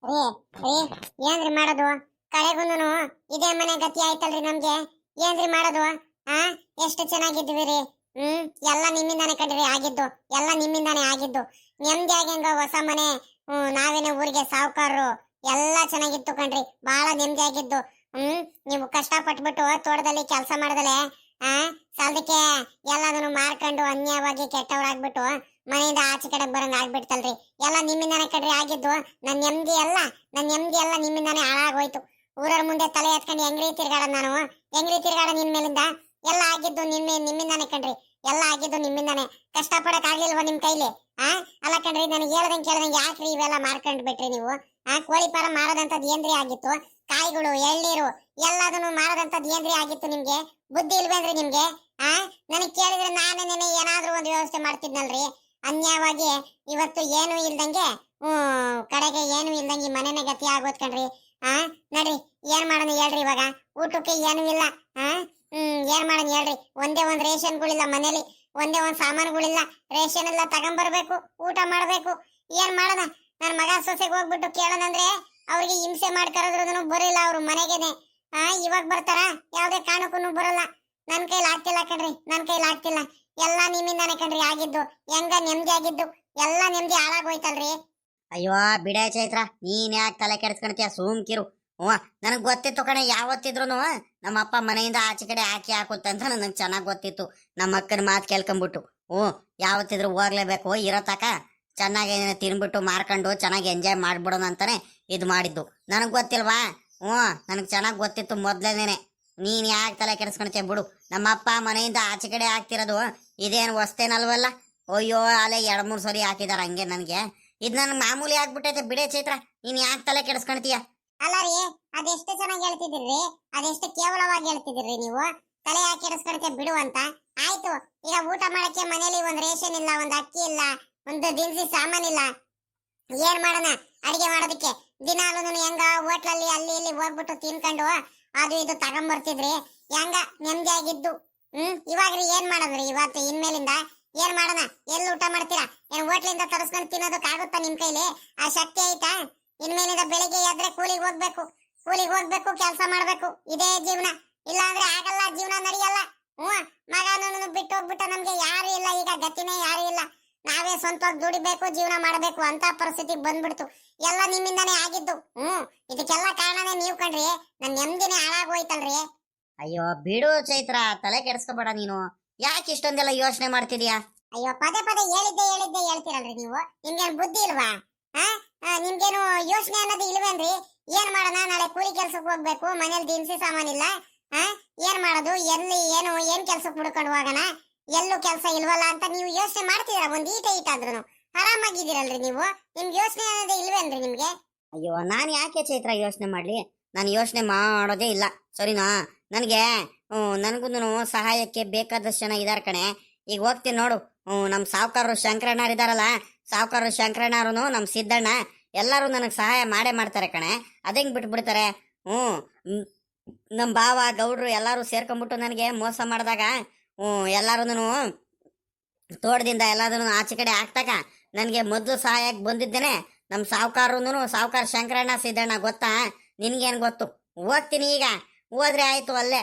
ರೀ ರೀ ಏನ್ರಿ ಮಾಡೋದು? ಕಡೆಗುನು ಇದೇ ಮನೆ ಗತಿ ಆಯ್ತಲ್ರಿ ನಮ್ಗೆ. ಏನ್ರಿ ಮಾಡೋದು? ಆ ಎಷ್ಟು ಚೆನ್ನಾಗಿದ್ವಿ ರೀ. ಎಲ್ಲ ನಿಮ್ಮಿಂದಾನೆ ಕಣ್ರಿ ಆಗಿದ್ದು, ಎಲ್ಲ ನಿಮ್ಮಿಂದಾನೆ ಆಗಿದ್ದು. ನೆಮ್ಮದಿಯಾಗಿ ಹೆಂಗ ಹೊಸ ಮನೆ, ನಾವೇನೇ ಊರಿಗೆ ಸಾವುಕಾರರು, ಎಲ್ಲ ಚೆನ್ನಾಗಿತ್ತು ಕಣ್ರಿ. ಬಹಳ ನೆಮ್ಮದಿಯಾಗಿದ್ದು. ನೀವು ಕಷ್ಟ ಪಟ್ಬಿಟ್ಟು ತೋಟದಲ್ಲಿ ಕೆಲಸ ಮಾಡದಲೆ ಆ ಸಾಲದಕ್ಕೆ ಎಲ್ಲದನ್ನು ಮಾರ್ಕೊಂಡು ಅನ್ಯವಾಗಿ ಕೆಟ್ಟವ್ರಾಗ್ಬಿಟ್ಟು ಮನೆಯಿಂದ ಆಚೆ ಕಡೆ ಬರಂಗ ಆಗ್ಬಿಡ್ತಲ್ರಿ. ಎಲ್ಲ ನಿಮ್ಮಿಂದಾನೆ ಕಡ್ರಿ ಆಗಿದ್ದು. ನನ್ನ ನೆಮ್ಮದಿ ಎಲ್ಲ ನಿಮ್ಮಿಂದಾನೆ ಹಾಳಾಗೋಯ್ತು. ಊರವ್ರ ಮುಂದೆ ತಲೆ ಎತ್ಕೊಂಡು ಹೆಂಗ್ರಿ ತಿರ್ಗಾಡ ನಾನು? ಹೆಂಗ್ರಿ ತಿರ್ಗಾಡ ನಿನ್ ಮೇಲಿಂದ? ಎಲ್ಲ ಆಗಿದ್ದು ನಿಮ್ಮಿಂದಾನೆ ಕಣ್ರಿ. ಎಲ್ಲ ಆಗಿದ್ದು ನಿಮ್ಮಿಂದಾನೆ. ಕಷ್ಟ ಪಡಕ್ ಆಗ್ಲಿಲ್ವಾ ನಿಮ್ ಕೈಲಿ? ಅಲ್ಲ ಕಣ್ರಿ, ನನಗೆ ಹೇಳ್ದಂಗೆ ಕೇಳ್ದಂಗೆ ಯಾಕ್ರಿ ಇವೆಲ್ಲ ಮಾರ್ಕೊಂಡ್ ಬಿಟ್ರಿ ನೀವು? ಕೋಳಿ ಫಾರಂ ಮಾರದಂತದ್ ಏನ್ರಿ ಆಗಿತ್ತು? ಕಾಯಿಗಳು, ಎಳ್ನೀರು ಎಲ್ಲದನ್ನು ಮಾರದಂತದ್ ಏನ್ರಿ ಆಗಿತ್ತು ನಿಮ್ಗೆ? ಬುದ್ಧಿ ಇಲ್ವೇನ್ರಿ ನಿಮ್ಗೆ? ನನಗ್ ಕೇಳಿದ್ರೆ ನಾನೇನೆ ಏನಾದ್ರೂ ಒಂದು ವ್ಯವಸ್ಥೆ ಮಾಡ್ತಿದ್ನಲ್ರಿ. ಅನ್ಯವಾಗಿ ಇವತ್ತು ಏನು ಇಲ್ದಂಗೆ ಕಡೆಗೆ ಏನು ಇಲ್ದಂಗೆ ಮನೆನೇ ಗತಿ ಆಗೋದ್ ಕಣ್ರಿ. ನಡ್ರಿ, ಏನ್ ಮಾಡೋಣ ಹೇಳ್ರಿ ಇವಾಗ? ಊಟಕ್ಕೆ ಏನು ಇಲ್ಲ. ಏನ್ ಮಾಡೋಣ ಹೇಳ್ರಿ? ಒಂದೇ ಒಂದ್ ರೇಷನ್ಗಳಿಲ್ಲ ಮನೇಲಿ, ಒಂದೇ ಒಂದ್ ಸಾಮಾನುಗಳಿಲ್ಲ. ರೇಷನ್ ಎಲ್ಲ ತಗೊಂಬರ್ಬೇಕು, ಊಟ ಮಾಡ್ಬೇಕು. ಏನ್ ಮಾಡೋಣ? ನನ್ ಮಗ ಸೊಸೆಗೆ ಹೋಗ್ಬಿಟ್ಟು ಕೇಳೋದಂದ್ರೆ ಅವ್ರಿಗೆ ಹಿಂಸೆ ಮಾಡ್ಕರದ್ರೂ ಬರಿಲ್ಲ ಅವ್ರು ಮನೆಗೇನೆ. ಇವಾಗ ಬರ್ತಾರ? ಯಾವ್ದೇ ಕಾರಣಕ್ಕೂ ಬರಲ್ಲ. ನನ್ ಕೈಲಿ ಆಗ್ತಿಲ್ಲ ಕಣ್ರಿ, ನನ್ ಕೈಲಿ ಆಗ್ತಿಲ್ಲ. ಎಲ್ಲಾ ನಿಮ್ಮಿಂದಾನೆ ಕಣ್ರಿ ಆಗಿದ್ದು. ಹೆಂಗ ನೆಮ್ಮದಿ ಆಗಿದ್ದು ಎಲ್ಲಾ ನೆಮ್ಮದಿ ಹಾಳಾಗೋಯ್ತಲ್ರಿ. ಅಯ್ಯೋ ಬಿಡೆ ಚೈತ್ರ, ನೀನ್ ಯಾಕೆ ತಲೆ ಕೆಡ್ಸ್ಕೊಂತೀಯ? ಸುಮ್ಕಿರು. ನನಗ್ ಗೊತ್ತಿತ್ತು ಕಣೆ, ಯಾವತ್ತಿದ್ರು ನಮ್ಮ ಅಪ್ಪ ಮನೆಯಿಂದ ಆಚೆ ಕಡೆ ಹಾಕುತ್ತಂತ ನನಗೆ ಚೆನ್ನಾಗ್ ಗೊತ್ತಿತ್ತು. ನಮ್ಮ ಅಕ್ಕನ ಮಾತು ಕೇಳ್ಕೊಂಬಿಟ್ಟು ಯಾವತ್ತಿದ್ರು ಹೋಗ್ಲೇಬೇಕು, ಇರೋ ತಕ ಚೆನ್ನಾಗಿ ತಿನ್ಬಿಟ್ಟು ಮಾರ್ಕೊಂಡು ಚೆನ್ನಾಗಿ ಎಂಜಾಯ್ ಮಾಡ್ಬಿಡೋಣ ಅಂತಾನೆ ಇದು ಮಾಡಿದ್ದು. ನನಗ್ ಗೊತ್ತಿಲ್ವಾ? ನನಗ್ ಚೆನ್ನಾಗ್ ಗೊತ್ತಿತ್ತು ಮೊದ್ಲೇನೆ. ನೀನ್ ಯಾಕೆ ತಲೆ ಕೆಡ್ಸ್ಕೊಳ್ತೀಯ ಬಿಡು. ನಮ್ಮ ಅಪ್ಪ ಮನೆಯಿಂದ ಆಚೆ ಕಡೆ ಹಾಕ್ತಿರೋದು ಇದೇನು ಹೊಸ್ತೇನಲ್ವಲ್ಲ. ಅಯ್ಯೋ ಅಲ್ಲೇ 2-3 ಸರಿ ಹಾಕಿದಾರ ಹಂಗೆ. ನನ್ಗೆ ಇದ್ ನನ್ ಮಾಮೂಲಿ ಆಗ್ಬಿಟ್ಟೈತೆ ಬಿಡೆ ಚೈತ್ರ. ನೀನ್ ಯಾಕೆ ತಲೆ ಕೆಡ್ಸ್ಕೊಳ್ತೀಯ? ಅಲ್ಲ ರೀ, ಅದೆಷ್ಟು ಚೆನ್ನಾಗಿ ಹೇಳ್ತಿದ್ದೀರಿ, ಅದೆಷ್ಟು ಕೇವಲವಾಗಿ ಹೇಳ್ತಿದ್ದೀರಿ ನೀವು. ತಲೆ ಯಾಕೆ ಕೆಡಿಸ್ಕೊಳ್ತೀಯ ಬಿಡು ಅಂತ. ಆಯ್ತು, ಈಗ ಊಟ ಮಾಡಕ್ಕೆ ಮನೇಲಿ ಒಂದ್ ರೇಷನ್ ಇಲ್ಲ, ಒಂದ್ ಅಕ್ಕಿ ಇಲ್ಲ, ಒಂದು ದಿನಸಿ ಸಾಮಾನಿಲ್ಲ. ಏನ್ ಮಾಡೋಣ ಅಡಿಗೆ ಮಾಡೋದಕ್ಕೆ? ದಿನಾಲು ಹೆಂಗ ಹೋಟ್ಲಲ್ಲಿ ಅಲ್ಲಿ ಇಲ್ಲಿ ಹೋಗ್ಬಿಟ್ಟು ತಿನ್ಕೊಂಡು ಅದು ಇದು ತಗೊಂಬರ್ತಿದ್ರಿ. ಹೆಂಗ ನೆಮ್ಮದಿಯಾಗಿದ್ದು. ಇವಾಗ್ರಿ ಏನ್ ಮಾಡೋದ್ರಿ? ಇವತ್ತು ಇನ್ಮೇಲಿಂದ ಏನ್ ಮಾಡೋಣ? ಎಲ್ಲಿ ಊಟ ಮಾಡ್ತೀರಾ? ಏನ್ ಹೋಟ್ಲಿಂದ ತರಿಸ್ಕೊಂಡು ತಿನ್ನೋದಕ್ಕಾಗುತ್ತಾ ನಿಮ್ ಕೈಲಿ? ಆ ಶಕ್ತಿ ಐತಾ? ಇನ್ಮೇಲಿಂದ ಬೆಳಿಗ್ಗೆ ಎದ್ರೆ ಕೂಲಿಗೆ ಹೋಗ್ಬೇಕು, ಕೆಲಸ ಮಾಡ್ಬೇಕು. ಇದೇ ಜೀವನ. ಇಲ್ಲ ಅಂದ್ರೆ ಆಗಲ್ಲ, ಜೀವನ ನಡೆಯಲ್ಲ. ಮಗನನ್ನು ಬಿಟ್ಟು ಹೋಗ್ಬಿಟ್ಟ ನಮ್ಗೆ ಯಾರು ಇಲ್ಲ, ಈಗ ಗತಿನೇ ಯಾರು ಇಲ್ಲ. ನಾವೇ ಸ್ವಂತವಾಗಿ ದುಡಿಬೇಕು, ಜೀವನ ಮಾಡ್ಬೇಕು ಅಂತ ಪರಿಸ್ಥಿತಿ ಬಂದ್ಬಿಡ್ತು. ಎಲ್ಲ ನಿಮ್ಮಿಂದಾನೇ ಆಗಿದ್ದು. ಇದಕ್ಕೆಲ್ಲ ಕಾರಣನೇ ನೀವ್ ಕಣ್ರಿ. ನನ್ ನೆಮ್ಮದಿನೇ ಹಾಳಾಗೋಯ್ತಲ್ರಿ. ಅಯ್ಯೋ ಬಿಡು ಚೈತ್ರ, ತಲೆ ಕೆಡ್ಸ್ಕೊಬೇಡ ನೀನು. ಯಾಕೆ ಇಷ್ಟೊಂದೆಲ್ಲ ಯೋಚನೆ ಮಾಡ್ತಿದ್ಯಾ? ಅಯ್ಯೋ ಪದೇ ಪದೇ ಹೇಳಿದ್ದೆ ಹೇಳ್ತೀರಲ್ರಿ ನೀವು. ನಿಮ್ಗೇನ್ ಬುದ್ಧಿ ಇಲ್ವಾ? ನಿಮ್ಗೇನು ಯೋಚನೆ ಅನ್ನೋದು ಇಲ್ವೇನ್ರಿ? ಏನ್ ಮಾಡೋಣ? ನಾಳೆ ಕೂಲಿ ಕೆಲ್ಸಕ್ಕೆ ಹೋಗ್ಬೇಕು, ಮನೇಲಿ ದಿನಸಿ ಸಾಮಾನಿಲ್ಲ. ಏನ್ ಮಾಡೋದು? ಏನ್ ಕೆಲ್ಸಕ್ಕೆ ಹುಡ್ಕೊಂಡು ಹೋಗೋಣ? ಎಲ್ಲೂ ಕೆಲಸ ಇಲ್ವಲ್ಲ ಅಂತ ನೀವು ಯೋಚನೆ ಮಾಡ್ತಿದ್ದೀರಾ? ಒಂದ್ ಈಟಾದ್ರೂ ಆರಾಮಾಗಿದ್ದೀರಲ್ರಿ ನೀವು. ನಿಮ್ಗೆ ಯೋಚನೆ ಅನ್ನೋದೇ ಇಲ್ವೇನ್ರಿ ನಿಮ್ಗೆ? ಅಯ್ಯೋ ನಾನ್ ಯಾಕೆ ಚೈತ್ರ ಯೋಚನೆ ಮಾಡ್ಲಿ? ನಾನು ಯೋಚನೆ ಮಾಡೋದೇ ಇಲ್ಲ, ಸರಿನಾ? ನನಗೂ ಸಹಾಯಕ್ಕೆ ಬೇಕಾದಷ್ಟು ಜನ ಇದಾರ ಕಣೆ. ಈಗ ಹೋಗ್ತೀನಿ ನೋಡು. ನಮ್ ಸಾವುಕಾರರು ಶಂಕರಣ್ಣರು ಇದಾರಲ್ಲ, ಸಾವುಕಾರರು ಶಂಕರಣ್ಣರು, ನಮ್ ಸಿದ್ದಣ್ಣ ಎಲ್ಲರೂ ನನಗೆ ಸಹಾಯ ಮಾಡೇ ಮಾಡ್ತಾರೆ ಕಣೆ. ಅದಂಗ್ ಬಿಟ್ಬಿಡ್ತಾರೆ? ನಮ್ ಬಾವ ಗೌಡ್ರು ಎಲ್ಲಾರು ಸೇರ್ಕೊಂಡ್ಬಿಟ್ಟು ನನಗೆ ಮೋಸ ಮಾಡಿದಾಗ ಎಲ್ಲಾರು ತೋಟದಿಂದ ಎಲ್ಲದನ್ನು ಆಚೆ ಕಡೆ ಹಾಕ್ತಾಗ ನನಗೆ ಮೊದಲು ಸಹಾಯಕ್ಕೆ ಬಂದಿದ್ದೇನೆ ನಮ್ಮ ಸಾವುಕಾರ ಶಂಕರಣ್ಣ ಸಿದ್ದಣ್ಣ. ಗೊತ್ತಾ? ನಿನ್ಗೇನು ಗೊತ್ತು? ಹೋಗ್ತೀನಿ ಈಗ. ಹೋದ್ರೆ ಆಯ್ತು,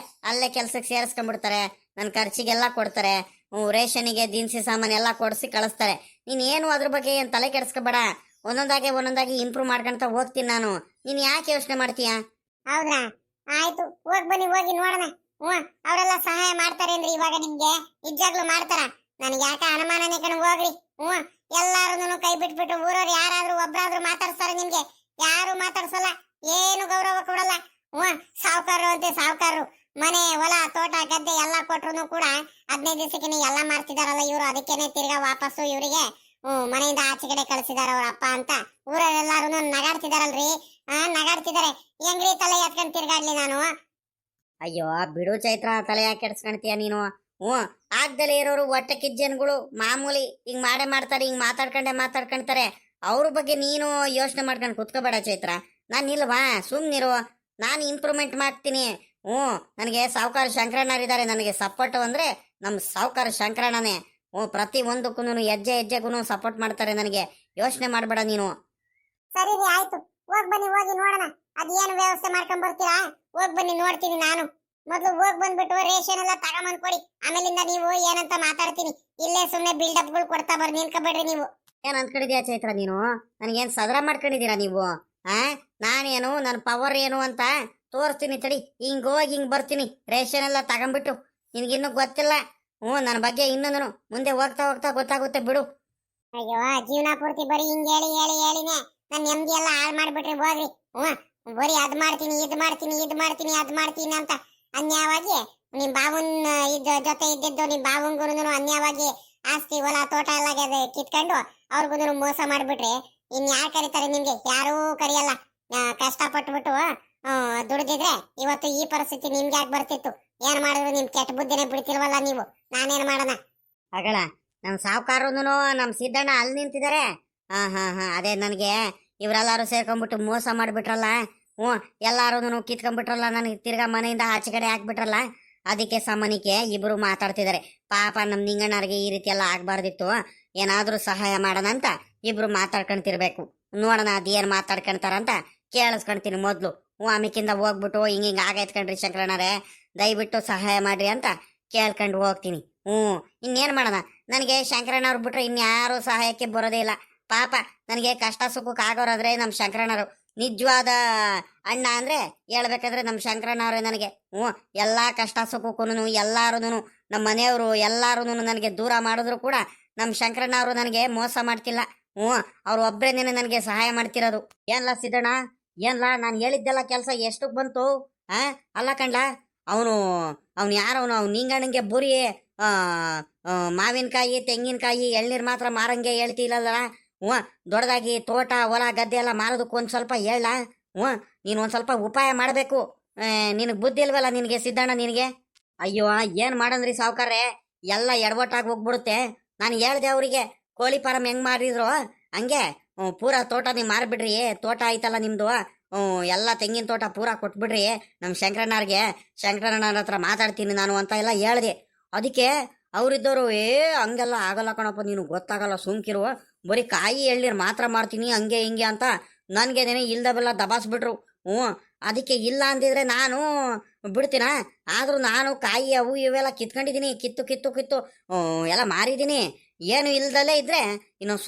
ಅಲ್ಲೇ ಕೆಲ್ಸಕ್ಕೆ ಸೇರಿಸ್ಕೊಂಡ್ಬಿಡ್ತಾರೆ. ನನ್ನ ಖರ್ಚಿಗೆಲ್ಲ ಕೊಡ್ತಾರೆ. ರೇಷನಿಗೆ ದಿನಸಿ ಸಾಮಾನು ಎಲ್ಲ ಕೊಡಿಸಿ ಕಳಿಸ್ತಾರೆ. ನೀನೇನು ಅದ್ರ ಬಗ್ಗೆ ಏನು ತಲೆ ಕೆಡಿಸ್ಕೋಬೇಡ. ಒಂದೊಂದಾಗಿ ಇಂಪ್ರೂವ್ ಮಾಡ್ಕೊಂತ ಹೋಗ್ತೀನಿ ನಾನು. ನೀನ್ ಯಾಕೆ ಯೋಚನೆ ಮಾಡ್ತೀಯ? ಹೌದಾ? ಆಯ್ತು, ಹೋಗಿ ನೋಡೋಣ. ಅವರೆಲ್ಲ ಸಹಾಯ ಮಾಡ್ತಾರೆ ಅಂದ್ರೆ ಇವಾಗ ನಿಮ್ಗೆ ನಿಜಾಗ್ಲೂ ಮಾಡ್ತಾರ? ನನಗೆ ಯಾಕೆ ಅನುಮಾನನೇ ಕಣ. ಹೋಗ್ರಿ. ಎಲ್ಲಾರು ಕೈ ಬಿಟ್ಬಿಟ್ಟು ಊರವ್ರು ಯಾರಾದ್ರೂ ಒಬ್ರಾದ್ರೂ ಮಾತಾಡ್ಸ್ತಾರೆ ನಿಮ್ಗೆ? ಯಾರು ಮಾತಾಡ್ಸಲ್ಲ, ಏನು ಗೌರವ ಕೊಡಲ್ಲ. ಸಾವುಕಾರರು ಅಂತೆ ಸಾವುಕಾರರು. ಮನೆ ಹೊಲ ತೋಟ ಗದ್ದೆ ಎಲ್ಲ ಕೊಟ್ರು ಕೂಡ 15 ದಿವಸಕ್ಕೆ ಎಲ್ಲ ಮಾಡ್ತಿದಾರಲ್ಲ ಇವ್ರು. ಅದಕ್ಕೇನೆ ತಿರ್ಗಾ ವಾಪಸ್ಸು ಇವರಿಗೆ ಮನೆಯಿಂದ ಆಚೆ ಕಡೆ ಕಳಿಸಿದಾರ ಅವ್ರ ಅಪ್ಪ ಅಂತ ಊರಲ್ಲೆಲ್ಲಾರು ನಗಾಡ್ತಿದಾರಲ್ರಿ. ನಗಾಡ್ತಿದಾರೆ. ಹೆಂಗ್ರಿ ತಲೆ ಎತ್ಕೊಂಡ್ ತಿರ್ಗಾಡ್ಲಿ ನಾನು? ಅಯ್ಯೋ ಬಿಡು ಚೈತ್ರ, ತಲೆ ಯಾಕೆ ಕೆಡ್ಸ್ಕೊಂತೀಯ ನೀನು? ಆಗ್ದಲೇ ಇರೋರು ಒಟ್ಟಕ್ಕಿದ್ದ ಜನಗಳು ಮಾಮೂಲಿ ಹಿಂಗ್ ಮಾಡ್ತಾರೆ, ಹಿಂಗ್ ಮಾತಾಡ್ಕೊಂತಾರೆ. ಅವ್ರ ಬಗ್ಗೆ ನೀನು ಯೋಚನೆ ಮಾಡ್ಕೊಂಡು ಕುತ್ಕೋಬೇಡ ಚೈತ್ರ. ನಾನು ಇಲ್ವಾ? ಸುಮ್ನಿರು, ನಾನು ಇಂಪ್ರೂವ್ಮೆಂಟ್ ಮಾಡ್ತೀನಿ. ನನಗೆ ಸಾವುಕಾರ ಶಂಕರಣ್ಣರಿದ್ದಾರೆ. ನನಗೆ ಸಪೋರ್ಟ್ ಅಂದ್ರೆ ನಮ್ ಸಾವುಕಾರ ಶಂಕರಣ್ಣನೇ. ಪ್ರತಿ ಒಂದಕ್ಕೂ ಹೆಜ್ಜೆಗೂ ಸಪೋರ್ಟ್ ಮಾಡ್ತಾರೆ ನನಗೆ. ಯೋಚನೆ ಮಾಡ್ಬೇಡ ನೀನು. ಸರಿ ಆಯ್ತು, ಹೋಗ್ ಬನ್ನಿ, ಹೋಗಿ ನೋಡೋಣ ಅದೇನು ವ್ಯವಸ್ಥೆ ಮಾಡ್ಕೊಂಡ್ ಬರ್ತೀರಾ. ಹೋಗ್ ಬನ್ನಿ, ನೋಡ್ತೀನಿ ನಾನು. ಮೊದ್ಲು ಹೋಗ್ ಬಂದ್ಬಿಟ್ಟು ರೇಷನ್ ಎಲ್ಲ ತಗೊಂಬಂದ್ ಕೊಡಿ, ಆಮೇಲಿಂದ ನೀವು ಏನಂತ ಮಾತಾಡ್ತೀನಿ. ಇಲ್ಲೇ ಸುಮ್ನೆ ಬಿಲ್ಡಪ್ ಗಳು ಕೊಡ್ತಾ ಬರ್ ನಿನ್ಕೋಬೇಡ್ರಿ ನೀವು. ಏನ್ ಅನ್ಕೊಂಡಿದ್ಯಾ ಚೈತ್ರ ನೀನು? ನನ್ಗೇನ್ ಸದರ ಮಾಡ್ಕೊಂಡಿದೀರಾ ನೀವು? ಆ ನಾನೇನು ನನ್ನ ಪವರ್ ಏನು ಅಂತ ತೋರಿಸ್ತೀನಿ ತಡಿ. ಹಿಂಗ್ ಹೋಗಿ ಹಿಂಗ್ ಬರ್ತೀನಿ ರೇಷನ್ ಎಲ್ಲ ತಗೊಂಡ್ಬಿಟ್ಟು. ನಿನ್ಗಿನ್ನೂ ಗೊತ್ತಿಲ್ಲ. ನನ್ನ ಬಗ್ಗೆ ಇನ್ನೊಂದನು ಮುಂದೆ ಹೋಗ್ತಾ ಹೋಗ್ತಾ ಗೊತ್ತಾಗುತ್ತೆ ಬಿಡು. ಅಯ್ಯೋ, ಜೀವನ ಪೂರ್ತಿ ಬರೀ ಹಿಂಗ್ ಹೇಳಿ ಹೇಳಿ ಹೇಳಿನೇ ನನ್ ನೆಮ್ಮದಿ ಎಲ್ಲ ಹಾಳು ಮಾಡ್ಬಿಟ್ರಿ. ಹೋಗ್ರಿ. ಬರೀ ಅದ್ ಮಾಡ್ತೀನಿ ಇದ್ ಮಾಡ್ತೀನಿ ಇದ್ ಮಾಡ್ತೀನಿ ಅದ್ ಮಾಡ್ತೀನಿ ಅಂತ ಅನ್ಯಾಯವಾಗಿ ನಿಮ್ ಬಾವನ್ ಜೊತೆ ಇದ್ದಿದ್ದು ನಿಮ್ ಬಾವಂಗೂ ಅನ್ಯಾಯವಾಗಿ ಆಸ್ತಿ ಹೊಲ ತೋಟ ಎಲ್ಲ ಕಿತ್ಕೊಂಡು ಅವ್ರಿಗೂ ಮೋಸ ಮಾಡ್ಬಿಟ್ರಿ. ಇನ್ ಯಾರು ಕರೀತಾರೆ ನಿಮ್ಗೆ? ಯಾರೂ ಕರಿಯಲ್ಲ. ಕಷ್ಟ ಪಟ್ಬಿಟ್ಟು ದುಡ್ದಿದ್ರೆ ಇವತ್ತು ಈ ಪರಿಸ್ಥಿತಿ ನಿಮ್ಗೆ ಯಾಕೆ ಬರ್ತಿತ್ತು? ಏನ್ ಮಾಡಿದ್ರು ನಿಮ್ ಕೆಟ್ಟ ಬುದ್ಧಿನೇ ಬಿಡ್ತಿಲ್ವಲ್ಲ ನೀವು. ನಾನೇನ್ ಮಾಡೋಣ? ಆಗಲ್ಲ. ನಮ್ ಸಾವುಕಾರನು ನಮ್ ಸಿದ್ದಣ್ಣ ಅಲ್ಲಿ ನಿಂತಿದ್ದಾರೆ. ಹಾ ಅದೇ ನನಗೆ ಇವರೆಲ್ಲಾರು ಸೇರ್ಕೊಂಡ್ಬಿಟ್ಟು ಮೋಸ ಮಾಡ್ಬಿಟ್ರಲ್ಲ. ಎಲ್ಲಾರು ಕಿತ್ಕೊಂಡ್ಬಿಟ್ರಲ್ಲ. ನನಗೆ ತಿರ್ಗಾ ಮನೆಯಿಂದ ಆಚೆ ಕಡೆ ಹಾಕ್ಬಿಟ್ರಲ್ಲ. ಅದಕ್ಕೆ ಸಾಮಾನ್ಯಕ್ಕೆ ಇಬ್ರು ಮಾತಾಡ್ತಿದ್ದಾರೆ. ಪಾಪ ನಮ್ ನಿಂಗಣ್ಣರಿಗೆ ಈ ರೀತಿ ಎಲ್ಲ ಆಗ್ಬಾರ್ದಿತ್ತು, ಏನಾದ್ರೂ ಸಹಾಯ ಮಾಡೋಣ ಅಂತ ಇಬ್ರು ಮಾತಾಡ್ಕೊಂತಿರ್ಬೇಕು. ನೋಡೋಣ ಅದೇನ್ ಮಾತಾಡ್ಕೊಂತಾರಂತ ಕೇಳಿಸ್ಕೊಂತೀನಿ ಮೊದ್ಲು. ಆಮೇಕಿಂದ ಹೋಗ್ಬಿಟ್ಟು ಹಿಂಗ ಆಗೈತ್ ಕಣ್ರಿ ಶಂಕರಣ್ಣರೇ, ದಯವಿಟ್ಟು ಸಹಾಯ ಮಾಡ್ರಿ ಅಂತ ಕೇಳ್ಕೊಂಡು ಹೋಗ್ತೀನಿ. ಇನ್ನೇನ್ ಮಾಡೋಣ? ನನಗೆ ಶಂಕರಣ್ಣವ್ರು ಬಿಟ್ರೆ ಇನ್ಯಾರು ಸಹಾಯಕ್ಕೆ ಬರೋದೇ ಇಲ್ಲ. ಪಾಪ ನನಗೆ ಕಷ್ಟ ಸುಖಕ್ಕೆ ಆಗೋರಾದ್ರೆ ನಮ್ ಶಂಕರಣ್ಣರು ನಿಜವಾದ ಅಣ್ಣ ಅಂದ್ರೆ ಹೇಳ್ಬೇಕಾದ್ರೆ ನಮ್ ಶಂಕರಣ್ಣವ್ರೆ ನನಗೆ. ಎಲ್ಲಾ ಕಷ್ಟ ಸುಖಕ್ಕೂ ಎಲ್ಲಾರು ನಮ್ಮ ಮನೆಯವರು ಎಲ್ಲಾರು ನನಗೆ ದೂರ ಮಾಡಿದ್ರು ಕೂಡ ನಮ್ ಶಂಕರಣ್ಣವ್ರು ನನಗೆ ಮೋಸ ಮಾಡ್ತಿಲ್ಲ. ಅವ್ರು ಒಬ್ರೇನೇನೆ ನನಗೆ ಸಹಾಯ ಮಾಡ್ತಿರೋದು. ಏನ್ಲ ಸಿದ್ದಣ್ಣ, ಏನ್ಲ ನಾನು ಹೇಳಿದ್ದೆಲ್ಲ ಕೆಲಸ ಎಷ್ಟಕ್ ಬಂತು? ಅಲ್ಲ ಕಂಡ್ಲ, ಅವನು ಯಾರವನು? ಅವ್ನು ನಿಂಗಣ್ಣಂಗೆ ಬುರಿ ಮಾವಿನಕಾಯಿ ತೆಂಗಿನಕಾಯಿ ಎಳ್ನೀರು ಮಾತ್ರ ಮಾರಂಗೆ ಹೇಳ್ತಿಲ್ಲಲ್ಲ. ದೊಡ್ಡದಾಗಿ ತೋಟ ಹೊಲ ಗದ್ದೆ ಎಲ್ಲ ಮಾರೋದಕ್ಕೆ ಒಂದ್ ಸ್ವಲ್ಪ ಹೇಳ. ನೀನು ಒಂದ್ ಸ್ವಲ್ಪ ಉಪಾಯ ಮಾಡಬೇಕು. ನಿನಗೆ ಬುದ್ಧಿ ಇಲ್ವಲ್ಲ ನಿನಗೆ ಸಿದ್ದಣ್ಣ ನಿನಗೆ? ಅಯ್ಯೋ, ಏನ್ ಮಾಡಂದ್ರಿ ಸಾವುಕಾರ್ರೆ, ಎಲ್ಲ ಎಡವಟ್ಟಾಗಿ ಹೋಗ್ಬಿಡುತ್ತೆ. ನಾನು ಹೇಳ್ದೆ ಅವರಿಗೆ ಕೋಳಿ ಫಾರಂ ಹೆಂಗ್ ಮಾರಿದ್ರು ಹಂಗೆ ಪೂರಾ ತೋಟ ನೀವು ಮಾರ್ಬಿಡ್ರಿ. ತೋಟ ಆಯ್ತಲ್ಲ ನಿಮ್ದು, ಎಲ್ಲ ತೆಂಗಿನ ತೋಟ ಪೂರಾ ಕೊಟ್ಬಿಡ್ರಿ ನಮ್ಮ ಶಂಕರಣ್ಣವ್ರಿಗೆ. ಶಂಕರಣ್ಣನ ಹತ್ರ ಮಾತಾಡ್ತೀನಿ ನಾನು ಅಂತ ಎಲ್ಲ ಹೇಳ್ದೆ. ಅದಕ್ಕೆ ಅವರಿದ್ದವರು ಹಂಗೆಲ್ಲ ಆಗಲ್ಲ ಕಣಪ್ಪ, ನೀನು ಗೊತ್ತಾಗಲ್ಲ ಸುಮ್ಕಿರು, ಬರೀ ಕಾಯಿ ಎಳ್ನೀರು ಮಾತ್ರ ಮಾರ್ತೀನಿ ಹಂಗೆ ಹಿಂಗೆ ಅಂತ ನನಗೇನೇನೆ ಇಲ್ದ ಬೆಲ್ಲ ದಬಾಸ್ಬಿಟ್ರು. ಅದಕ್ಕೆ ಇಲ್ಲ ಅಂದಿದ್ರೆ ನಾನು ಬಿಡ್ತೀನ. ಆದರೂ ನಾನು ಕಾಯಿ ಅವು ಇವೆಲ್ಲ ಕಿತ್ಕೊಂಡಿದ್ದೀನಿ, ಕಿತ್ತು ಎಲ್ಲ ಮಾರಿದ್ದೀನಿ. ಏನು ಇಲ್ದಲ್ಲೇ ಇದ್ರೆ ಇನ್ನೊಂದು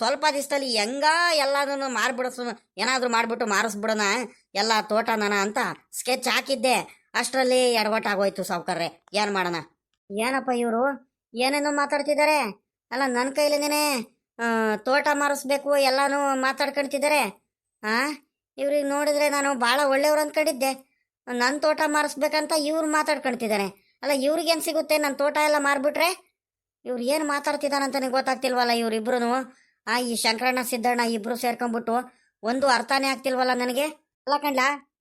ಸ್ವಲ್ಪ ದಿವಸದಲ್ಲಿ ಹೆಂಗ ಎಲ್ಲದನ್ನು ಏನಾದರೂ ಮಾಡಿಬಿಟ್ಟು ಮಾರಿಸ್ಬಿಡೋಣ ಎಲ್ಲ ತೋಟನ ಅಂತ ಸ್ಕೆಚ್ ಹಾಕಿದ್ದೆ. ಅಷ್ಟರಲ್ಲಿ ಎಡವಟ್ಟಾಗೋಯ್ತು ಸಾವುಕಾರ್ರೆ. ಏನು ಮಾಡೋಣ? ಏನಪ್ಪ ಇವರು ಏನೇನೋ ಮಾತಾಡ್ತಿದ್ದಾರೆ? ಅಲ್ಲ, ನನ್ನ ಕೈಲೇನೆ ತೋಟ ಮಾರಿಸ್ಬೇಕು ಎಲ್ಲಾನು ಮಾತಾಡ್ಕೊಳ್ತಿದ್ದಾರೆ. ಇವ್ರಿಗೆ ನೋಡಿದ್ರೆ ನಾನು ಭಾಳ ಒಳ್ಳೆಯವ್ರು ಅಂದ್ಕೊಂಡಿದ್ದೆ. ನನ್ನ ತೋಟ ಮಾರಿಸ್ಬೇಕಂತ ಇವ್ರು ಮಾತಾಡ್ಕೊಳ್ತಿದ್ದಾರೆ. ಅಲ್ಲ, ಇವ್ರಿಗೇನು ಸಿಗುತ್ತೆ ನನ್ನ ತೋಟ ಎಲ್ಲ ಮಾರ್ಬಿಟ್ರೆ? ಇವ್ರು ಏನು ಮಾತಾಡ್ತಿದ್ದಾರಂತಾನೆ ಗೊತ್ತಾಗ್ತಿಲ್ವಲ್ಲ ಇವರಿಬ್ರು. ಈ ಶಂಕರಣ್ಣ ಸಿದ್ದಣ್ಣ ಇಬ್ರು ಸೇರ್ಕೊಂಡ್ಬಿಟ್ಟು ಒಂದು ಅರ್ಥನೇ ಆಗ್ತಿಲ್ವಲ್ಲ ನನಗೆ.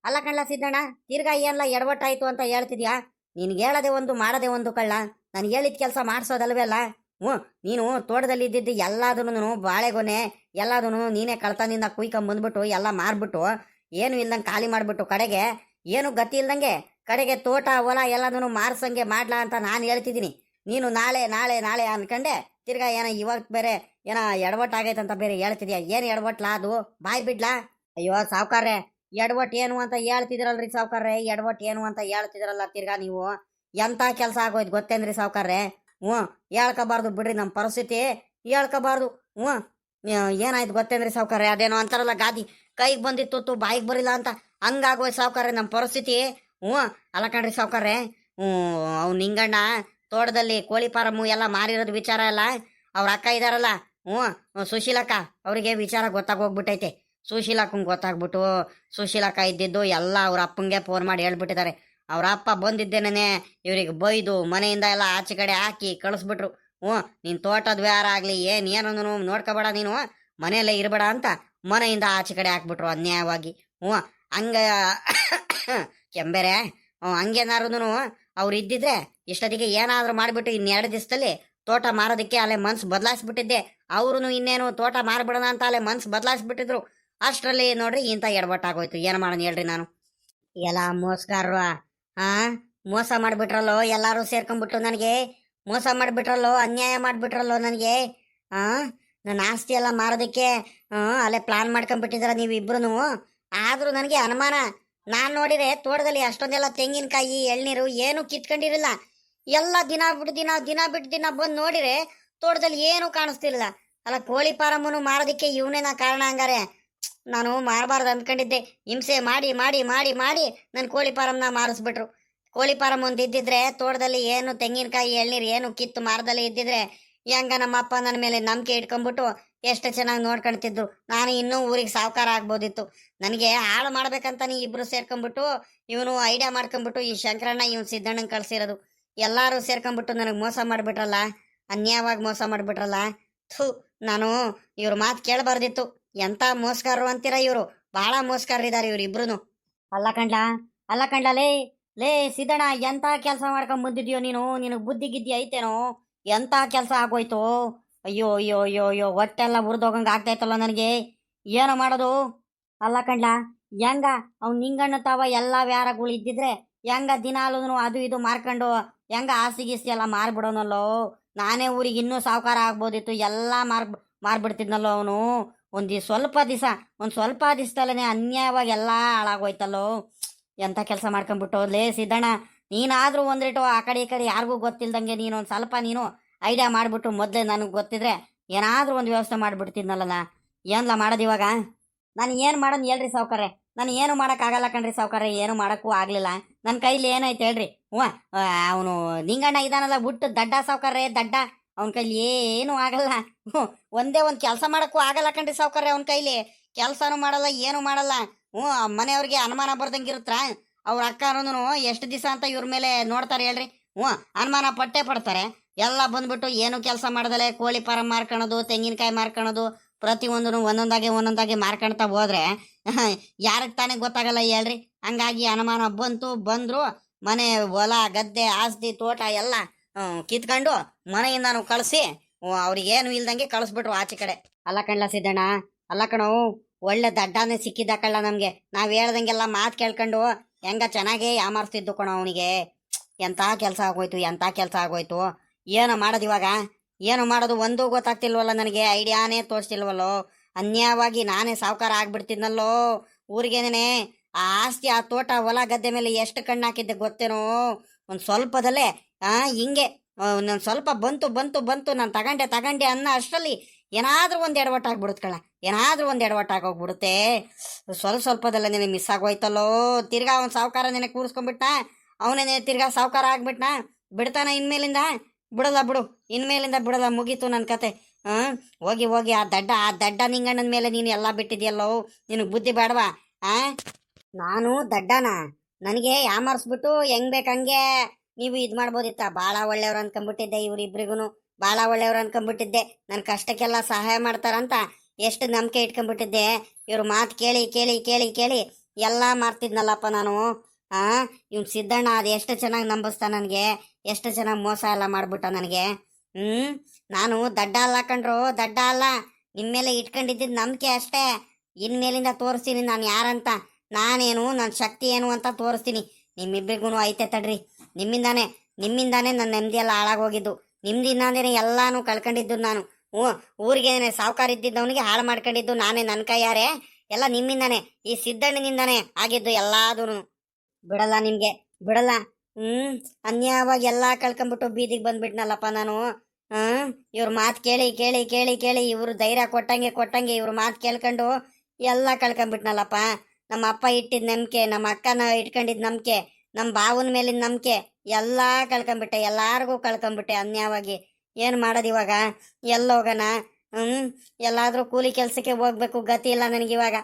ಅಲ್ಲ ಕಣ್ಲ ಸಿದ್ದಣ್ಣ, ತಿರ್ಗಾ ಏನೆಲ್ಲ ಎಡವಟ್ಟಾಯ್ತು ಅಂತ ಹೇಳ್ತಿದ್ಯಾ? ನಿನ್ಗೆ ಹೇಳದೆ ಒಂದು ಮಾಡೋದೆ ಒಂದು ಕಳ್ಳ. ನಾನು ಹೇಳಿದ ಕೆಲಸ ಮಾಡಿಸೋದಲ್ವಲ್ಲ. ನೀನು ತೋಟದಲ್ಲಿ ಇದ್ದಿದ್ದು ಎಲ್ಲದನ್ನು ಬಾಳೆಗೊನೆ ಎಲ್ಲದನ್ನು ನೀನೇ ಕಳ್ತನಿಂದ ಕುಯ್ಕೊಂಬಂದ್ಬಿಟ್ಟು ಎಲ್ಲ ಮಾರ್ಬಿಟ್ಟು ಏನು ಇಲ್ದಂಗೆ ಖಾಲಿ ಮಾಡಿಬಿಟ್ಟು ಕಡೆಗೆ ಏನು ಗತಿ ಇಲ್ದಂಗೆ ಕಡೆಗೆ ತೋಟ ಹೊಲ ಎಲ್ಲದನ್ನು ಮಾರ್ಸಂಗೆ ಮಾಡ್ಲಾ ಅಂತ ನಾನು ಹೇಳ್ತಿದ್ದೀನಿ. ನೀನು ನಾಳೆ ನಾಳೆ ನಾಳೆ ಅನ್ಕಂಡೆ ತಿರ್ಗಾ ಏನೋ ಇವಾಗ ಬೇರೆ ಏನೋ ಎಡವಟ್ಟಾಗೈತಂತ ಬೇರೆ ಹೇಳ್ತಿದ್ಯಾ. ಏನು ಎಡವಟ್ಲಾ ಅದು? ಬಾಯ್ ಬಿಡ್ಲಾ? ಅಯ್ಯೋ ಸಾವುಕಾರ್ರೆ, ಎಡವಟ್ಟು ಏನು ಅಂತ ಹೇಳ್ತಿದ್ರಲ್ರಿ ಸಾವುಕಾರ್ರೆ, ಎಡವಟ್ಟು ಏನು ಅಂತ ಹೇಳ್ತಿದ್ರಲ್ಲ ತಿರ್ಗಾ ನೀವು. ಎಂಥ ಕೆಲಸ ಆಗೋಯ್ತು ಗೊತ್ತೇನ್ರಿ ಸಾವುಕಾರ್ರೆ? ಹೇಳ್ಕೋಬಾರ್ದು ಬಿಡ್ರಿ, ನಮ್ಮ ಪರಿಸ್ಥಿತಿ ಹೇಳ್ಕೋಬಾರ್ದು. ಏನಾಯ್ತು ಗೊತ್ತೇನ್ರಿ ಸಾವುಕಾರ್ರೆ? ಅದೇನೋ ಅಂತಾರಲ್ಲ ಗಾದಿ ಕೈಗೆ ಬಂದಿತ್ತು ಬಾಯಿಗೆ ಬರಿಲ್ಲ ಅಂತ, ಹಂಗಾಗೋಯ್ತು ಸಾವುಕಾರ್ರೆ ನಮ್ಮ ಪರಿಸ್ಥಿತಿ. ಅಲ್ಲ ಕಣ್ರಿ ಸಾವುಕಾರ್ರೆ, ಅವ್ನು ನಿಂಗಣ್ಣ ತೋಟದಲ್ಲಿ ಕೋಳಿ ಫಾರಮ್ಮು ಎಲ್ಲ ಮಾರಿರೋದು ವಿಚಾರ ಎಲ್ಲ ಅವ್ರ ಅಕ್ಕ ಇದಾರಲ್ಲ, ಸುಶೀಲಕ್ಕ, ಅವರಿಗೆ ವಿಚಾರ ಗೊತ್ತಾಗೋಗ್ಬಿಟ್ಟೈತೆ. ಸುಶೀಲಕ್ಕಂಗೆ ಗೊತ್ತಾಗ್ಬಿಟ್ಟು ಸುಶೀಲಕ್ಕ ಇದ್ದಿದ್ದು ಎಲ್ಲ ಅವ್ರ ಅಪ್ಪಂಗೆ ಫೋನ್ ಮಾಡಿ ಹೇಳ್ಬಿಟ್ಟಿದ್ದಾರೆ. ಅವ್ರ ಅಪ್ಪ ಬಂದಿದ್ದೇನೆ ಇವ್ರಿಗೆ ಬೈದು ಮನೆಯಿಂದ ಎಲ್ಲ ಆಚೆ ಕಡೆ ಹಾಕಿ ಕಳಿಸ್ಬಿಟ್ರು. ನೀನು ತೋಟದ ವ್ಯವಹಾರ ಆಗಲಿ ಏನೊಂದು ನೋಡ್ಕೋಬೇಡ, ನೀನು ಮನೆಯಲ್ಲೇ ಇರಬೇಡ ಅಂತ ಮನೆಯಿಂದ ಆಚೆ ಕಡೆ ಹಾಕ್ಬಿಟ್ರು ಅನ್ಯಾಯವಾಗಿ. ಹಂಗ ಕೆಂಬೇರೆ ಹಂಗೇನಾರು ಅವ್ರು ಇದ್ದಿದ್ರೆ ಇಷ್ಟೊತ್ತಿಗೆ ಏನಾದರೂ ಮಾಡಿಬಿಟ್ಟು ಇನ್ನೆರಡು ದಿವಸದಲ್ಲಿ ತೋಟ ಮಾರೋದಕ್ಕೆ ಅಲ್ಲೇ ಮನ್ಸು ಬದಲಾಯಿಸ್ಬಿಟ್ಟಿದ್ದೆ. ಅವ್ರು ಇನ್ನೇನು ತೋಟ ಮಾರ್ಬಿಡೋಣ ಅಂತ ಅಲ್ಲೇ ಮನ್ಸು ಬದಲಾಯಿಸ್ಬಿಟ್ಟಿದ್ರು. ಅಷ್ಟರಲ್ಲಿ ನೋಡ್ರಿ ಇಂಥ ಎಡವಟ್ಟಾಗೋಯ್ತು. ಏನು ಮಾಡೋಣ ಹೇಳ್ರಿ ನಾನು? ಎಲ್ಲ ಮೋಸಗಾರರು ಮೋಸ ಮಾಡಿಬಿಟ್ರಲ್ಲೋ, ಎಲ್ಲರೂ ಸೇರ್ಕೊಂಡ್ಬಿಟ್ಟು ನನಗೆ ಮೋಸ ಮಾಡಿಬಿಟ್ರಲ್ಲೋ, ಅನ್ಯಾಯ ಮಾಡಿಬಿಟ್ರಲ್ಲೋ ನನಗೆ. ನನ್ನ ಆಸ್ತಿ ಎಲ್ಲ ಮಾರೋದಕ್ಕೆ ಅಲ್ಲೇ ಪ್ಲಾನ್ ಮಾಡ್ಕೊಂಡ್ಬಿಟ್ಟಿದಾರ ನೀವು ಇಬ್ರು. ಆದ್ರೂ ನನಗೆ ಅನುಮಾನ. ನಾನ್ ನೋಡಿದ್ರೆ ತೋಟದಲ್ಲಿ ಅಷ್ಟೊಂದೆಲ್ಲ ತೆಂಗಿನಕಾಯಿ ಎಳ್ನೀರು ಏನು ಕಿತ್ಕೊಂಡಿರಲಿಲ್ಲ. ಎಲ್ಲ ದಿನ ಬಿಟ್ಟು ದಿನ ದಿನ ಬಿಟ್ಟು ದಿನ ಬಂದು ನೋಡಿರೆ ತೋಟದಲ್ಲಿ ಏನು ಕಾಣಿಸ್ತಿರ್ಲಿಲ್ಲ. ಅಲ್ಲ ಕೋಳಿ ಫಾರಮ್ಮನ್ನು ಮಾರೋದಕ್ಕೆ ಇವನೇನ ಕಾರಣ ಹಂಗಾರೆ. ನಾನು ಮಾರಬಾರ್ದು ಅಂದ್ಕೊಂಡಿದ್ದೆ. ಹಿಂಸೆ ಮಾಡಿ ಮಾಡಿ ಮಾಡಿ ಮಾಡಿ ನನ್ನ ಕೋಳಿ ಫಾರಮ್ನ ಮಾರಿಸ್ಬಿಟ್ರು. ಕೋಳಿ ಫಾರಮ್ ಒಂದು ಇದ್ದಿದ್ರೆ ತೋಟದಲ್ಲಿ ಏನು ತೆಂಗಿನಕಾಯಿ ಎಳ್ನೀರು ಏನು ಕಿತ್ತು ಮಾರದಲ್ಲಿ ಇದ್ದಿದ್ರೆ ಹೆಂಗ ನಮ್ಮ ಅಪ್ಪ ನನ್ನ ಮೇಲೆ ನಂಬಿಕೆ ಇಟ್ಕೊಂಡ್ಬಿಟ್ಟು ಎಷ್ಟು ಚೆನ್ನಾಗಿ ನೋಡ್ಕೊಳ್ತಿದ್ರು. ನಾನು ಇನ್ನೂ ಊರಿಗೆ ಸಾವುಕಾರ ಆಗ್ಬೋದಿತ್ತು. ನನಗೆ ಹಾಳು ಮಾಡ್ಬೇಕಂತಾನೆ ಇಬ್ರು ಸೇರ್ಕೊಂಡ್ಬಿಟ್ಟು ಇವನು ಐಡಿಯಾ ಮಾಡ್ಕೊಂಡ್ಬಿಟ್ಟು ಈ ಶಂಕರಣ್ಣ ಇವನು ಸಿದ್ದಣ್ಣನ ಕಳ್ಸಿರೋದು. ಎಲ್ಲರೂ ಸೇರ್ಕೊಂಡ್ಬಿಟ್ಟು ನನಗೆ ಮೋಸ ಮಾಡಿಬಿಟ್ರಲ್ಲ, ಅನ್ಯಾಯವಾಗಿ ಮೋಸ ಮಾಡಿಬಿಟ್ರಲ್ಲ. ಥೂ, ನಾನು ಇವ್ರ ಮಾತು ಕೇಳಬಾರ್ದಿತ್ತು. ಎಂತ ಮೋಸಗಾರರು ಅಂತೀರ ಇವರು. ಬಹಳ ಮೋಸಗಾರರಿದ್ದಾರೆ ಇವ್ರು ಇಬ್ರು. ಅಲ್ಲ ಕಂಡ್ಲ, ಅಲ್ಲ ಕಂಡ್ಲ, ಲೇ ಲೇ ಸಿದ್ದಣ್ಣ, ಎಂತ ಕೆಲಸ ಮಾಡ್ಕೊಂಡ್ ಬಂದಿದ್ಯೋ ನೀನು? ನಿನಗೆ ಬುದ್ಧಿ ಗಿದ್ದಿ ಐತೇನೋ? ಎಂತ ಕೆಲಸ ಆಗೋಯ್ತು? ಅಯ್ಯೋ ಅಯ್ಯೋ ಅಯ್ಯೋ ಅಯ್ಯೋ, ಹೊಟ್ಟೆಲ್ಲ ಉರ್ದೋಗಂಗೆ ಆಗ್ತಾಯ್ತಲ್ಲ ನನಗೆ. ಏನೋ ಮಾಡೋದು? ಅಲ್ಲ ಕಂಡ್ಲ, ಹೆಂಗ ಅವ್ನು ನಿಂಗಣ್ಣ ತಾವ ಎಲ್ಲ ವ್ಯಾರಗಳು ಇದ್ದಿದ್ರೆ ಹೆಂಗ ದಿನಾಲು ಅದು ಇದು ಮಾರ್ಕೊಂಡು ಹೆಂಗ ಆಸ್ತಿ ಗೀಸ್ತಿ ಎಲ್ಲ ಮಾರ್ಬಿಡೋನಲ್ಲೋ. ನಾನೇ ಊರಿಗೆ ಇನ್ನೂ ಸಾವುಕಾರ ಆಗ್ಬೋದಿತ್ತು. ಎಲ್ಲ ಮಾರ್ಬಿಡ್ತಿದ್ನಲ್ಲೋ ಅವನು. ಒಂದು ಸ್ವಲ್ಪ ದಿವಸದಲ್ಲೇ ಅನ್ಯಾಯವಾಗಿ ಎಲ್ಲ ಹಾಳಾಗೋಯ್ತಲ್ಲೋ. ಎಂಥ ಕೆಲಸ ಮಾಡ್ಕೊಂಡ್ಬಿಟ್ಟು. ಲೇ ಸಿದ್ದಣ್ಣ, ನೀನಾದರೂ ಒಂದಿಟ್ಟು ಆ ಕಡೆ ಈ ಕಡೆ ಯಾರಿಗೂ ಗೊತ್ತಿಲ್ದಂಗೆ ನೀನು ಒಂದು ಸ್ವಲ್ಪ ನೀನು ಐಡಿಯಾ ಮಾಡಿಬಿಟ್ಟು ಮೊದಲೇ ನನಗೆ ಗೊತ್ತಿದ್ರೆ ಏನಾದರೂ ಒಂದು ವ್ಯವಸ್ಥೆ ಮಾಡಿಬಿಡ್ತಿದ್ನಲ್ಲ. ಏನಲ್ಲ ಮಾಡೋದು ಇವಾಗ? ನಾನು ಏನು ಮಾಡೋದು ಹೇಳ್ರಿ ಸಾವುಕಾರ್ರೆ? ನಾನು ಏನು ಮಾಡೋಕ್ಕಾಗಲ್ಲ ಕಣ್ರಿ ಸಾವುಕಾರ್ರೆ. ಏನು ಮಾಡೋಕ್ಕೂ ಆಗಲಿಲ್ಲ. ನನ್ನ ಕೈಲಿ ಏನೈತೆ ಹೇಳ್ರಿ? ಅವನು ನಿಂಗಣ್ಣ ಇದಾನಲ್ಲ ಬಿಟ್ಟು ದಡ್ಡ ಸಾವುಕಾರ್ರೆ, ದಡ್ಡ. ಅವನ ಕೈಲಿ ಏನೂ ಆಗಲ್ಲ. ಒಂದೇ ಒಂದು ಕೆಲಸ ಮಾಡೋಕ್ಕೂ ಆಗಲ್ಲ ಕಣ್ರಿ ಸಾವುಕಾರ್ರೆ. ಅವನ ಕೈಲಿ ಕೆಲಸನೂ ಮಾಡಲ್ಲ, ಏನೂ ಮಾಡಲ್ಲ. ಮನೆಯವ್ರಿಗೆ ಅನುಮಾನ ಬರ್ದಂಗಿರುತ್ತ. ಅವ್ರ ಅಕ್ಕ ಅನ್ನೋದು ಎಷ್ಟು ದಿವಸ ಅಂತ ಇವ್ರ ಮೇಲೆ ನೋಡ್ತಾರೆ ಹೇಳ್ರಿ? ಅನುಮಾನ ಪಟ್ಟೆ ಪಡ್ತಾರೆ. ಎಲ್ಲ ಬಂದ್ಬಿಟ್ಟು ಏನು ಕೆಲಸ ಮಾಡ್ದಲೆ ಕೋಳಿ ಫಾರಂ ಮಾರ್ಕೊಳೋದು, ತೆಂಗಿನಕಾಯಿ ಮಾರ್ಕೊಳೋದು, ಪ್ರತಿಯೊಂದೂ ಒಂದೊಂದಾಗಿ ಮಾರ್ಕೊಳ್ತಾ ಹೋದ್ರೆ ಯಾರಿಗೆ ತಾನೇ ಗೊತ್ತಾಗಲ್ಲ ಹೇಳ್ರಿ? ಹಂಗಾಗಿ ಅನುಮಾನ ಬಂದ್ರು ಮನೆ ಹೊಲ ಗದ್ದೆ ಆಸ್ತಿ ತೋಟ ಎಲ್ಲ ಕಿತ್ಕೊಂಡು ಮನೆಯಿಂದಾನು ಕಳಿಸಿ ಅವ್ರಿಗೇನು ಇಲ್ದಂಗೆ ಕಳಿಸ್ಬಿಟ್ರು ಆಚೆ ಕಡೆ. ಅಲ್ಲ ಕಣ್ಲ ಸಿದ್ದಣ್ಣ, ಅಲ್ಲ ಕಣೋ, ಒಳ್ಳೆ ದಡ್ಡಾನೇ ಸಿಕ್ಕಿದ್ದಕ್ಕಲ್ಲ ನಮಗೆ. ನಾವು ಹೇಳ್ದಂಗೆಲ್ಲ ಮಾತು ಕೇಳ್ಕೊಂಡು ಹೆಂಗ ಚೆನ್ನಾಗೇ ಯಾಮಾರಿಸ್ತಿದ್ದು ಕಣೋ ಅವನಿಗೆ. ಎಂಥ ಕೆಲಸ ಆಗೋಯ್ತು. ಏನೋ ಮಾಡೋದು ಇವಾಗ? ಏನು ಮಾಡೋದು ಒಂದೂ ಗೊತ್ತಾಗ್ತಿಲ್ವಲ್ಲ ನನಗೆ. ಐಡಿಯಾನೇ ತೋರಿಸ್ತಿಲ್ವಲ್ಲೋ. ಅನ್ಯಾಯವಾಗಿ ನಾನೇ ಸಾವುಕಾರ ಆಗ್ಬಿಡ್ತಿದ್ನಲ್ಲೋ ಊರಿಗೇನೆ. ಆ ಆಸ್ತಿ ಆ ತೋಟ ಹೊಲ ಗದ್ದೆ ಮೇಲೆ ಎಷ್ಟು ಕಣ್ಣು ಹಾಕಿದ್ದೆ ಗೊತ್ತೇನೋ? ಒಂದು ಸ್ವಲ್ಪದಲ್ಲೇ ಹಿಂಗೆ ನಾನು ಸ್ವಲ್ಪ ಬಂತು ನಾನು ತಗಂಡೆ ಅನ್ನೋ ಅಷ್ಟರಲ್ಲಿ ಏನಾದರೂ ಒಂದು ಎಡವಟ್ಟಾಗ್ಬಿಡುತ್ತೆ ಕಳ. ಏನಾದರೂ ಒಂದು ಎಡವಟ್ಟಾಗೋಗ್ಬಿಡುತ್ತೆ. ಸ್ವಲ್ಪದಲ್ಲ ನಿನಗೆ ಮಿಸ್ ಆಗೋಯ್ತಲ್ಲೋ. ತಿರ್ಗಾ ಅವ್ನು ಸಾವುಕಾರ ನಿನಗೆ ಕೂರಿಸ್ಕೊಂಡ್ಬಿಟ್ಟ. ಅವನೇ ತಿರ್ಗಾ ಸಾವುಕಾರ ಆಗ್ಬಿಟ್ನಾ? ಬಿಡ್ತಾನ ಇನ್ಮೇಲಿಂದ? ಬಿಡು. ಇನ್ಮೇಲಿಂದ ಬಿಡಲ್ಲ, ಮುಗೀತು ನನ್ನ ಕತೆ. ಹೋಗಿ ಆ ದಡ್ಡ ನಿಂಗಣ್ಣನ ಮೇಲೆ ನೀನು ಎಲ್ಲ ಬಿಟ್ಟಿದ್ಯಲ್ಲೋ. ನಿನಗೆ ಬುದ್ಧಿ ಬೇಡವಾ? ನಾನು ದಡ್ಡನ? ನನಗೆ ಯಾಮಾರಿಸ್ಬಿಟ್ಟು ಹೆಂಗ್ ಬೇಕಂಗೆ ನೀವು ಇದು ಮಾಡ್ಬೋದಿತ್ತ? ಭಾಳ ಒಳ್ಳೆಯವ್ರು ಅನ್ಕೊಂಡ್ಬಿಟ್ಟಿದ್ದೆ. ಇವ್ರಿಬ್ರಿಗೂ ಭಾಳ ಒಳ್ಳೆಯವ್ರು ಅನ್ಕೊಂಡ್ಬಿಟ್ಟಿದ್ದೆ. ನನ್ನ ಕಷ್ಟಕ್ಕೆಲ್ಲ ಸಹಾಯ ಮಾಡ್ತಾರಂತ ಎಷ್ಟು ನಂಬಿಕೆ ಇಟ್ಕೊಂಡ್ಬಿಟ್ಟಿದ್ದೆ. ಇವ್ರ ಮಾತು ಕೇಳಿ ಕೇಳಿ ಕೇಳಿ ಕೇಳಿ ಎಲ್ಲ ಮಾಡ್ತಿದ್ನಲ್ಲಪ್ಪ ನಾನು. ಇವ್ನು ಸಿದ್ದಣ್ಣ ಅದು ಎಷ್ಟು ಚೆನ್ನಾಗಿ ನಂಬಿಸ್ತಾ ನನಗೆ, ಎಷ್ಟು ಚೆನ್ನಾಗಿ ಮೋಸ ಎಲ್ಲ ಮಾಡ್ಬಿಟ್ಟ ನನಗೆ. ನಾನು ದಡ್ಡ ಅಲ್ಲ ಕಣ್ರು, ದಡ್ಡ ಅಲ್ಲ. ನಿಮ್ಮ ಮೇಲೆ ಇಟ್ಕೊಂಡಿದ್ದಿದ್ದು ನಂಬಿಕೆ ಅಷ್ಟೇ. ಇನ್ಮೇಲಿಂದ ತೋರಿಸ್ತೀನಿ ನಾನು ಯಾರಂತ, ನಾನೇನು, ನನ್ನ ಶಕ್ತಿ ಏನು ಅಂತ ತೋರಿಸ್ತೀನಿ. ನಿಮ್ಮಿಬ್ಬರಿಗೂ ಐತೆ ತಡ್ರಿ. ನಿಮ್ಮಿಂದಾನೇ ನನ್ನ ನೆಮ್ಮದಿ ಎಲ್ಲ ಹಾಳಾಗೋಗಿದ್ದು. ನಿಮ್ದಿಂದಾನೇ ಎಲ್ಲಾನು ಕಳ್ಕೊಂಡಿದ್ದು ನಾನು. ಊರಿಗೇನೆ ಸಾವುಕಾರ ಇದ್ದಿದ್ದವನಿಗೆ ಹಾಳು ಮಾಡ್ಕೊಂಡಿದ್ದು ನಾನೇ. ನನ್ನ ಕೈಯಾರೆ ಎಲ್ಲ ನಿಮ್ಮಿಂದಾನೆ, ಈ ಸಿದ್ದಣ್ಣನಿಂದಾನೆ ಆಗಿದ್ದು ಎಲ್ಲಾದೂ. ಬಿಡಲ್ಲ ನಿಮ್ಗೆ, ಬಿಡಲ್ಲ. ಅನ್ಯಾಯವಾಗಿ ಎಲ್ಲ ಕಳ್ಕೊಂಬಿಟ್ಟು ಬೀದಿಗೆ ಬಂದ್ಬಿಟ್ನಲ್ಲಪ್ಪ ನಾನು. ಇವ್ರ ಮಾತು ಕೇಳಿ ಕೇಳಿ ಕೇಳಿ ಕೇಳಿ ಇವ್ರು ಧೈರ್ಯ ಕೊಟ್ಟಂಗೆ ಇವ್ರ ಮಾತು ಕೇಳ್ಕೊಂಡು ಎಲ್ಲ ಕಳ್ಕೊಂಬಿಟ್ನಲ್ಲಪ್ಪ. ನಮ್ಮ ಅಪ್ಪ ಇಟ್ಟಿದ್ದ ನಂಬಿಕೆ, ನಮ್ಮ ಅಕ್ಕನ ಇಟ್ಕೊಂಡಿದ್ದ ನಂಬಿಕೆ, ನಮ್ಮ ಬಾವನ ಮೇಲಿನ ನಂಬಿಕೆ ಎಲ್ಲ ಕಳ್ಕೊಂಬಿಟ್ಟೆ. ಎಲ್ಲಾರ್ಗೂ ಕಳ್ಕೊಂಬಿಟ್ಟೆ ಅನ್ಯಾಯವಾಗಿ. ಏನು ಮಾಡೋದು ಇವಾಗ? ಎಲ್ಲೋಗಣ? ಎಲ್ಲಾದ್ರೂ ಕೂಲಿ ಕೆಲಸಕ್ಕೆ ಹೋಗ್ಬೇಕು, ಗತಿ ಇಲ್ಲ ನನಗಿವಾಗ.